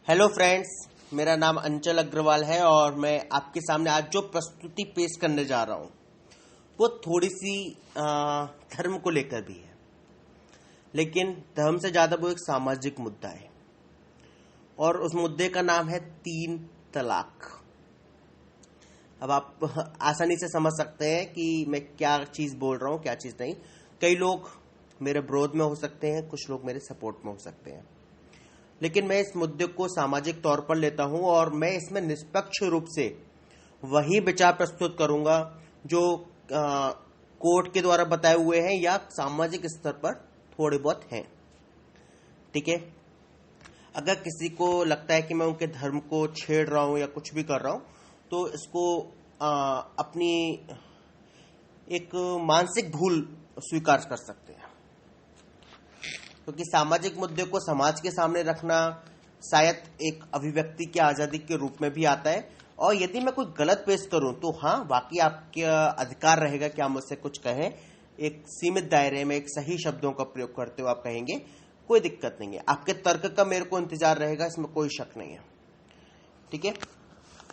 Hello friends, मेरा नाम अंचल अग्रवाल है और मैं आपके सामने आज जो प्रस्तुति पेश करने जा रहा हूँ वो थोड़ी सी धर्म को लेकर भी है, लेकिन धर्म से ज़्यादा वो एक सामाजिक मुद्दा है और उस मुद्दे का नाम है 3 तलाक। अब आप आसानी से समझ सकते हैं कि मैं क्या चीज़ बोल रहा हूँ, क्या चीज़ नहीं। कई लोग मेरे विरोध में हो सकते हैं, कुछ लोग मेरे सपोर्ट में हो सकते हैं, लेकिन मैं इस मुद्दे को सामाजिक तौर पर लेता हूं और मैं इसमें निष्पक्ष रूप से वही विचार प्रस्तुत करूंगा जो कोर्ट के द्वारा बताए हुए हैं या सामाजिक स्तर पर थोड़े बहुत हैं। ठीक है, अगर किसी को लगता है कि मैं उनके धर्म को छेड़ रहा हूं या कुछ भी कर रहा हूं तो इसको अपनी एक मानसिक भूल स्वीकार कर सकते हैं, क्योंकि सामाजिक मुद्दे को समाज के सामने रखना शायद एक अभिव्यक्ति की आज़ादी के रूप में भी आता है। और यदि मैं कोई गलत पेश करूं तो हाँ, बाकी आपका अधिकार रहेगा कि आप मुझसे कुछ कहें, एक सीमित दायरे में एक सही शब्दों का प्रयोग करते हुए आप कहेंगे, कोई दिक्कत नहीं है। आपके तर्क का मेरे को इंतजार रहेगा, इसमें कोई शक नहीं है। ठीक है,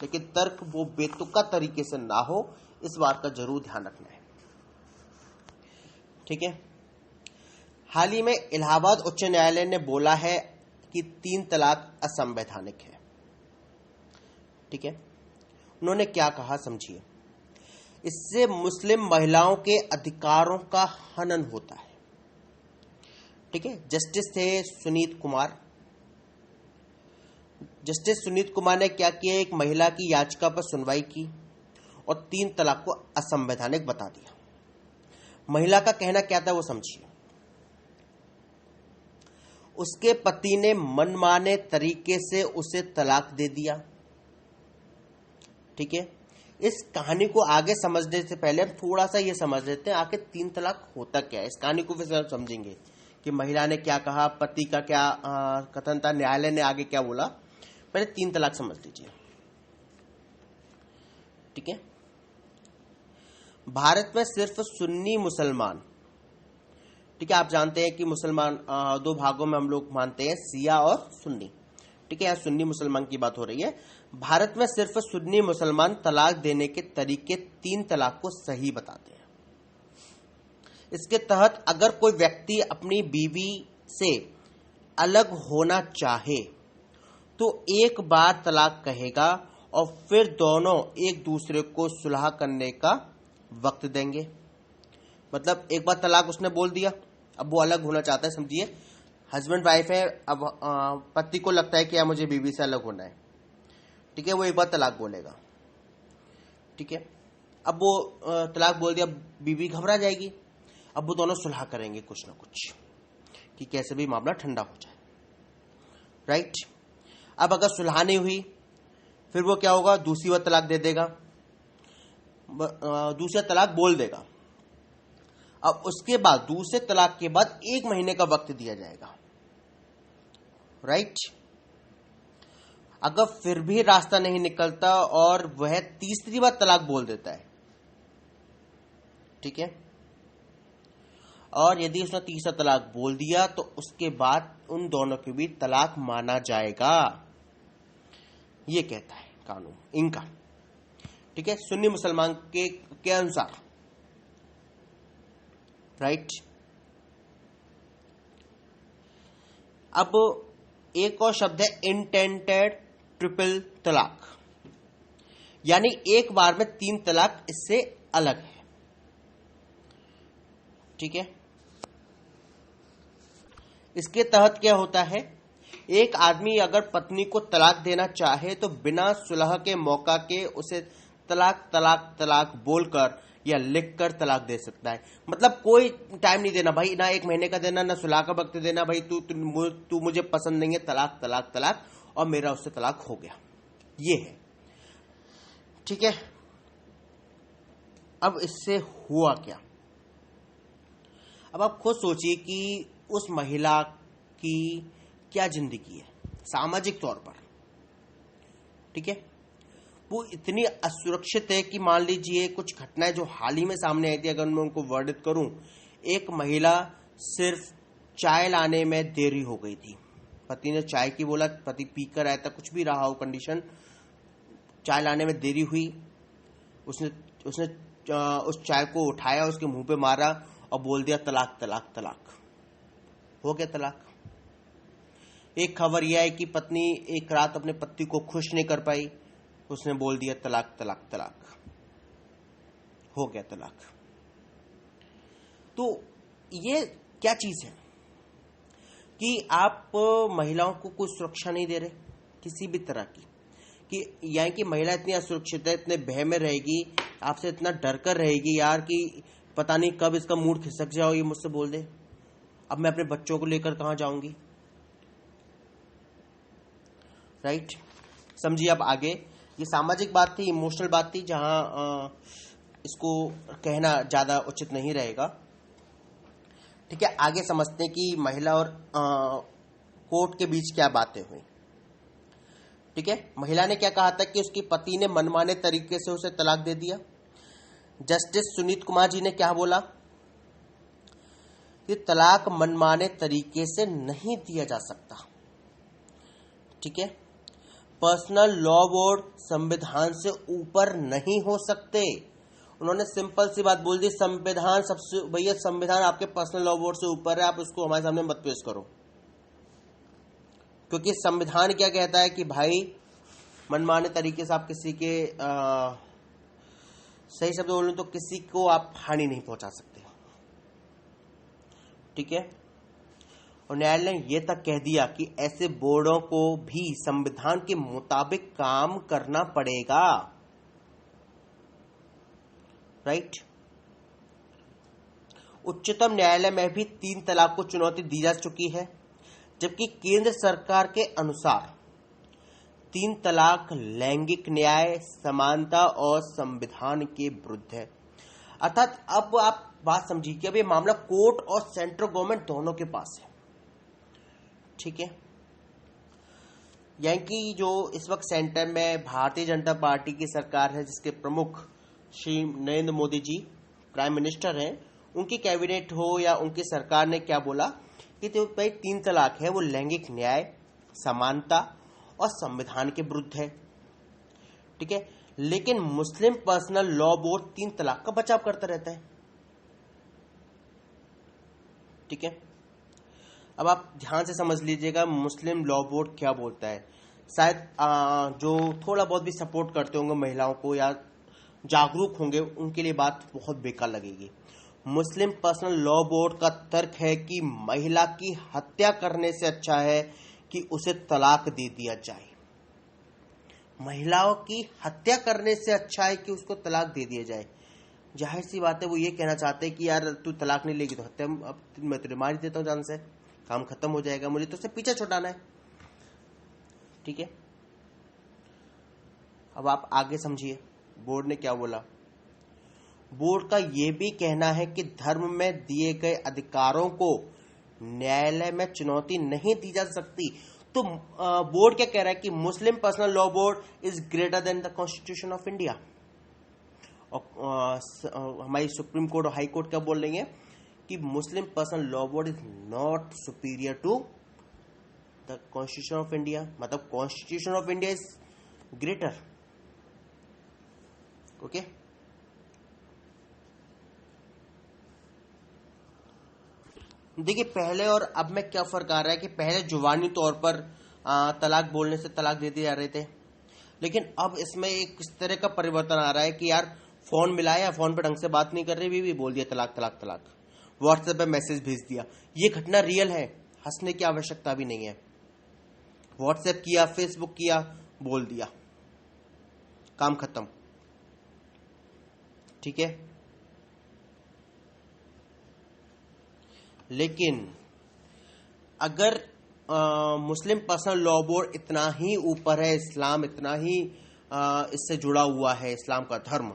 लेकिन तर्क वो बेतुका तरीके से ना हो, इस बात का जरूर ध्यान रखना है। ठीक है, हाल ही में इलाहाबाद उच्च न्यायालय ने बोला है कि 3 तलाक असंवैधानिक है। ठीक है, उन्होंने क्या कहा समझिए। इससे मुस्लिम महिलाओं के अधिकारों का हनन होता है। ठीक है, जस्टिस सुनीत कुमार ने क्या किया, एक महिला की याचिका पर सुनवाई की और 3 तलाक को असंवैधानिक बता दिया। महिला का कहना क्या था वो समझिए। उसके पति ने मनमाने तरीके से उसे तलाक दे दिया। ठीक है, इस कहानी को आगे समझने से पहले हम थोड़ा सा ये समझ लेते हैं आखिर 3 तलाक होता क्या है। इस कहानी को फिर समझेंगे कि महिला ने क्या कहा, पति का क्या कथन था, न्यायालय ने आगे क्या बोला। पहले 3 तलाक समझ लीजिए। ठीक है, भारत में सिर्फ सुन्नी मुसलमान, ठीक है, आप जानते हैं कि मुसलमान 2 भागों में हम लोग मानते हैं, शिया और सुन्नी। ठीक है, यहाँ सुन्नी मुसलमान की बात हो रही है। भारत में सिर्फ सुन्नी मुसलमान तलाक देने के तरीके 3 तलाक को सही बताते हैं। इसके तहत अगर कोई व्यक्ति अपनी बीवी से अलग होना चाहे तो एक बार तलाक कहेगा और फिर दोनों एक दूसरे को सुलह करने का वक्त देंगे। मतलब एक बार तलाक उसने बोल दिया, अब वो अलग होना चाहता है। समझिए, हस्बैंड वाइफ है, अब पति को लगता है कि यार मुझे बीवी से अलग होना है। ठीक है, वो एक बार तलाक बोलेगा। ठीक है, अब वो तलाक बोल दिया, बीवी घबरा जाएगी। अब वो दोनों सुलह करेंगे कुछ ना कुछ कि कैसे भी मामला ठंडा हो जाए। राइट, अब अगर सुलह नहीं हुई फिर वो क्या होगा, दूसरी बार तलाक दे देगा, दूसरा तलाक बोल देगा। अब उसके बाद दूसरे तलाक के बाद 1 महीने का वक्त दिया जाएगा। राइट, अगर फिर भी रास्ता नहीं निकलता और वह तीसरी बार तलाक बोल देता है, ठीक है, और यदि उसने तीसरा तलाक बोल दिया तो उसके बाद उन दोनों के बीच तलाक माना जाएगा। यह कहता है कानून इनका। ठीक है, सुन्नी मुसलमान के अनुसार। राइट, अब एक और शब्द है इंटेंडेड ट्रिपल तलाक, यानी एक बार में 3 तलाक इससे अलग है। ठीक है, इसके तहत क्या होता है, एक आदमी अगर पत्नी को तलाक देना चाहे तो बिना सुलह के मौका के उसे तलाक तलाक तलाक बोलकर या लिखकर तलाक दे सकता है। मतलब कोई टाइम नहीं देना भाई, ना 1 महीने का देना, ना सुलह का वक्त देना, भाई तू मुझे पसंद नहीं है, तलाक तलाक तलाक, और मेरा उससे तलाक हो गया, ये है। ठीक है, अब इससे हुआ क्या। अब आप खुद सोचिए कि उस महिला की क्या जिंदगी है सामाजिक तौर पर। ठीक है, वो इतनी असुरक्षित है कि मान लीजिए कुछ घटनाएं जो हाल ही में सामने आई थी, अगर मैं उनको वर्णित करूं, एक महिला सिर्फ चाय लाने में देरी हो गई थी, पति ने चाय की बोला, पति पी कर आया था, कुछ भी रहा हो कंडीशन, चाय लाने में देरी हुई, उसने उसने उस चाय को उठाया, उसके मुंह पे मारा और बोल दिया तलाक तलाक तलाक। हो गया तलाक। एक खबर यह है कि पत्नी एक रात अपने पति को खुश नहीं कर पाई, उसने बोल दिया तलाक तलाक तलाक। हो गया तलाक। तो ये क्या चीज है कि आप महिलाओं को कोई सुरक्षा नहीं दे रहे किसी भी तरह की, कि यानी कि महिला इतनी असुरक्षित है, इतने भय में रहेगी, आपसे इतना डर कर रहेगी यार कि पता नहीं कब इसका मूड खिसक जाए और ये मुझसे बोल दे अब मैं अपने बच्चों को लेकर कहां जाऊंगी। राइट, समझिए। अब आगे ये सामाजिक बात थी, इमोशनल बात थी, जहां इसको कहना ज्यादा उचित नहीं रहेगा। ठीक है, आगे समझते हैं कि महिला और कोर्ट के बीच क्या बातें हुई। ठीक है, महिला ने क्या कहा था कि उसके पति ने मनमाने तरीके से उसे तलाक दे दिया। जस्टिस सुनीत कुमार जी ने क्या बोला कि तलाक मनमाने तरीके से नहीं दिया जा सकता। ठीक है, पर्सनल लॉ बोर्ड संविधान से ऊपर नहीं हो सकते। उन्होंने सिंपल सी बात बोल दी, संविधान सबसे, भैया संविधान आपके पर्सनल लॉ बोर्ड से ऊपर है, आप उसको हमारे सामने मत पेश करो। क्योंकि संविधान क्या कहता है कि भाई मनमाने तरीके से आप किसी के सही शब्द बोलूं तो किसी को आप हानि नहीं पहुंचा सकते। ठीक है, और न्यायालय ने यह तक कह दिया कि ऐसे बोर्डों को भी संविधान के मुताबिक काम करना पड़ेगा। राइट, उच्चतम न्यायालय में भी 3 तलाक को चुनौती दी जा चुकी है, जबकि केंद्र सरकार के अनुसार 3 तलाक लैंगिक न्याय, समानता और संविधान के विरुद्ध है। अर्थात अब आप बात समझिए कि अब ये मामला कोर्ट और सेंट्रल गवर्नमेंट दोनों के पास है। ठीक है, यानी कि जो इस वक्त सेंटर में भारतीय जनता पार्टी की सरकार है, जिसके प्रमुख श्री नरेंद्र मोदी जी प्राइम मिनिस्टर हैं, उनकी कैबिनेट हो या उनकी सरकार ने क्या बोला कि तो भाई 3 तलाक है वो लैंगिक न्याय, समानता और संविधान के विरुद्ध है। ठीक है, लेकिन मुस्लिम पर्सनल लॉ बोर्ड 3 तलाक का बचाव करता रहता है। ठीक है, अब आप ध्यान से समझ लीजिएगा मुस्लिम लॉ बोर्ड क्या बोलता है। शायद जो थोड़ा बहुत भी सपोर्ट करते होंगे महिलाओं को या जागरूक होंगे, उनके लिए बात बहुत बेकार लगेगी। मुस्लिम पर्सनल लॉ बोर्ड का तर्क है कि महिला की हत्या करने से अच्छा है कि उसे तलाक दे दिया जाए। महिलाओं की हत्या करने से अच्छा है कि उसको तलाक दे दिया जाए। जाहिर सी बात है, वो ये कहना चाहते हैं कि यार तू तलाक नहीं लेगी तो हत्या, अब मैं तुझे मार देता हूं जान से, काम खत्म हो जाएगा, मुझे तो उससे पीछा छुड़ाना है। ठीक है, अब आप आगे समझिए बोर्ड ने क्या बोला। बोर्ड का यह भी कहना है कि धर्म में दिए गए अधिकारों को न्यायालय में चुनौती नहीं दी जा सकती। तो बोर्ड क्या कह रहा है कि Muslim personal law board is greater than the constitution of India. और हमारी सुप्रीम कोर्ट और हाई कोर्ट क्या बोल रही है कि Muslim personal law board is not superior to the constitution of India. मतलब constitution of India is greater. Okay, देखिए पहले और अब में क्या फर्क आ रहा है कि पहले जुबानी तौर पर तलाक बोलने से तलाक दे दिए जा रहे थे, लेकिन अब इसमें एक इस तरह का परिवर्तन आ रहा है कि यार फोन मिलाया, फोन पे ढंग से बात नहीं कर रही, बीवी बोल दिया तलाक तलाक तलाक, व्हाट्सएप पे मैसेज भेज दिया। ये घटना रियल है, हंसने की आवश्यकता भी नहीं है। व्हाट्सएप किया, फेसबुक किया, बोल दिया, काम खत्म। ठीक है, लेकिन अगर मुस्लिम पर्सनल लॉ बोर्ड इतना ही ऊपर है, इस्लाम इतना ही इससे जुड़ा हुआ है, इस्लाम का धर्म,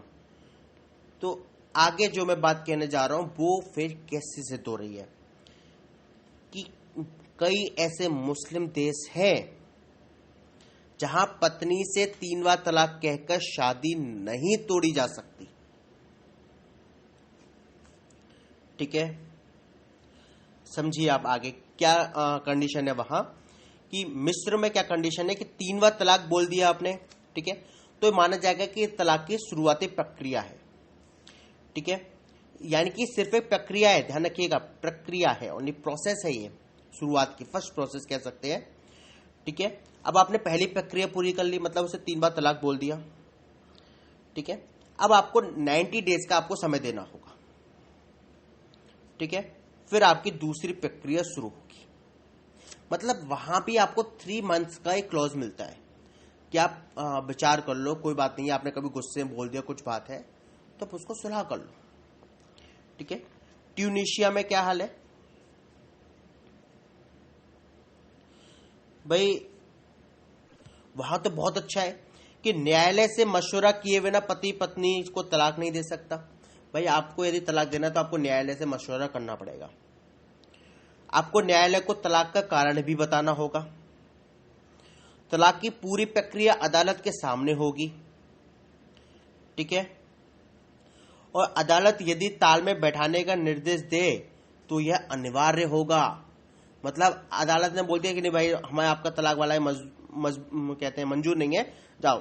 तो आगे जो मैं बात कहने जा रहा हूं वो फिर कैसे सिद्ध हो रही है कि कई ऐसे मुस्लिम देश हैं जहां पत्नी से 3 बार तलाक कहकर शादी नहीं तोड़ी जा सकती। ठीक है, समझिए आप आगे क्या कंडीशन है वहां कि मिस्र में क्या कंडीशन है कि 3 बार तलाक बोल दिया आपने, ठीक है, तो माना जाएगा कि तलाक की शुरुआती प्रक्रिया है, ठीक है, यानी कि सिर्फ एक प्रक्रिया है, ध्यान रखिएगा, प्रक्रिया है, ओनली प्रोसेस है, ये शुरुआत की फर्स्ट प्रोसेस कह सकते हैं, ठीक है। अब आपने पहली प्रक्रिया पूरी कर ली, मतलब उसे 3 बार तलाक बोल दिया, ठीक है। अब आपको 90 डेज का आपको समय देना होगा, ठीक है, फिर आपकी दूसरी प्रक्रिया शुरू होगी। मतलब वहां भी आपको 3 मंथ्स का एक क्लॉज मिलता है कि आप विचार कर लो, कोई बात नहीं है, आपने कभी गुस्से में बोल दिया कुछ बात है तो आप उसको सुलह कर लो, ठीक है। ट्यूनीशिया में क्या हाल है भाई, वहां तो बहुत अच्छा है कि न्यायालय से मशवरा किए बिना पति पत्नी को तलाक नहीं दे सकता। भाई आपको यदि तलाक देना तो आपको न्यायालय से मशवरा करना पड़ेगा, आपको न्यायालय को तलाक का कारण भी बताना होगा, तलाक की पूरी प्रक्रिया अदालत के सामने होगी, ठीक है, और अदालत यदि ताल में बैठाने का निर्देश दे तो यह अनिवार्य होगा। मतलब अदालत ने बोल दिया कि नहीं भाई हमें आपका तलाक वाला कहते हैं मंजूर नहीं है, जाओ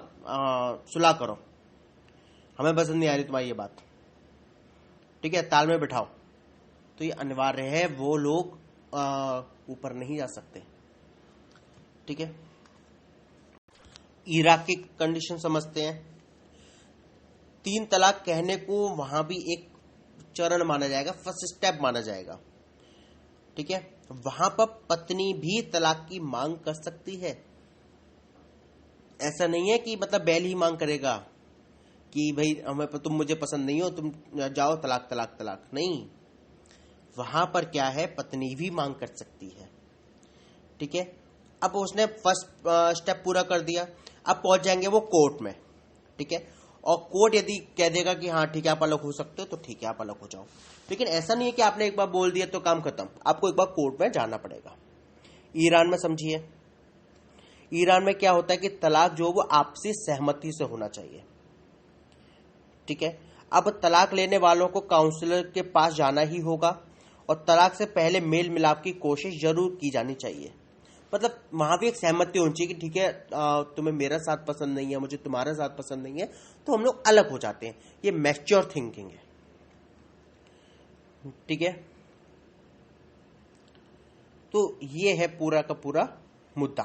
सुलह करो, हमें पसंद नहीं आ रही तुम्हारी ये बात, ठीक है, ताल में बैठाओ, तो ये अनिवार्य है, वो लोग ऊपर नहीं जा सकते, ठीक है। इराक की कंडीशन समझते हैं। 3 तलाक कहने को वहां भी एक चरण माना जाएगा, फर्स्ट स्टेप माना जाएगा, ठीक है। वहां पर पत्नी भी तलाक की मांग कर सकती है, ऐसा नहीं है कि मतलब बैल ही मांग करेगा कि भाई हमें तुम मुझे पसंद नहीं हो, तुम जाओ तलाक तलाक तलाक, नहीं, वहां पर क्या है, पत्नी भी मांग कर सकती है, ठीक है। अब उसने फर्स्ट स्टेप पूरा कर दिया, अब पहुंच जाएंगे वो कोर्ट में, ठीक है, और कोर्ट यदि कह देगा कि हाँ ठीक है आप अलग हो सकते हो तो ठीक है आप अलग हो जाओ, लेकिन ऐसा नहीं है कि आपने एक बार बोल दिया तो काम खत्म, आपको एक बार कोर्ट में जाना पड़ेगा। ईरान में समझिए, ईरान में क्या होता है कि तलाक जो वो आपसी सहमति से होना चाहिए, ठीक है। अब तलाक लेने वालों को काउंसलर के पास जाना ही होगा और तलाक से पहले मेल मिलाप की कोशिश जरूर की जानी चाहिए। मतलब वहां भी एक सहमति होनी चाहिए कि ठीक है तुम्हें मेरा साथ पसंद नहीं है, मुझे तुम्हारा साथ पसंद नहीं है, तो हम लोग अलग हो जाते हैं, ये मैच्योर थिंकिंग है, ठीक है। तो ये है पूरा का पूरा मुद्दा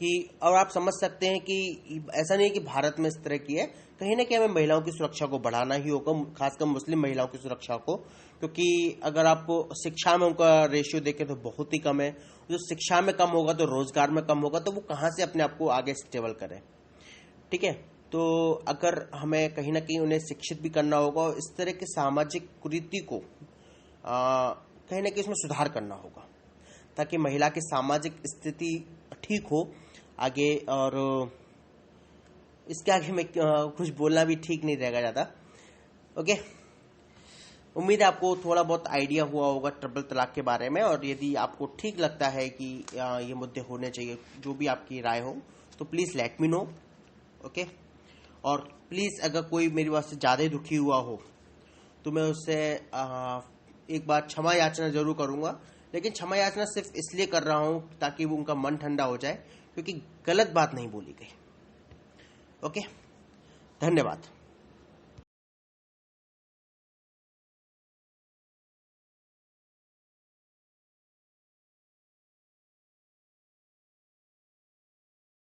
कि, और आप समझ सकते हैं कि ऐसा नहीं है कि भारत में इस तरह की है, कहीं ना कहीं हमें महिलाओं की सुरक्षा को बढ़ाना ही होगा, खासकर मुस्लिम महिलाओं की सुरक्षा को, क्योंकि अगर आप शिक्षा में उनका रेशियो देखें तो बहुत ही कम है, जो शिक्षा में कम होगा तो रोजगार में कम होगा, तो वो कहाँ से अपने आप को आगे स्टेबल करें, ठीक है। तो अगर हमें कहीं ना कहीं उन्हें शिक्षित भी करना होगा और इस तरह की सामाजिक कुरीति को कहीं ना कहीं इसमें सुधार करना होगा, ताकि महिला की सामाजिक स्थिति ठीक हो आगे, और इसके आगे में कुछ बोलना भी ठीक नहीं रहेगा ज़्यादा, ओके। उम्मीद है आपको थोड़ा बहुत आइडिया हुआ होगा ट्रिपल तलाक के बारे में, और यदि आपको ठीक लगता है कि ये मुद्दे होने चाहिए, जो भी आपकी राय हो, तो please let me know, okay. और प्लीज़ अगर कोई मेरी बात से ज़्यादा ही दुखी हुआ हो तो मैं उससे एक बार क्षमा याचना जरूर करूंगा, लेकिन क्षमा याचना सिर्फ इसलिए कर रहा हूं ताकि वो उनका मन ठंडा हो जाए, क्योंकि गलत बात नहीं बोली गई, ओके। धन्यवाद।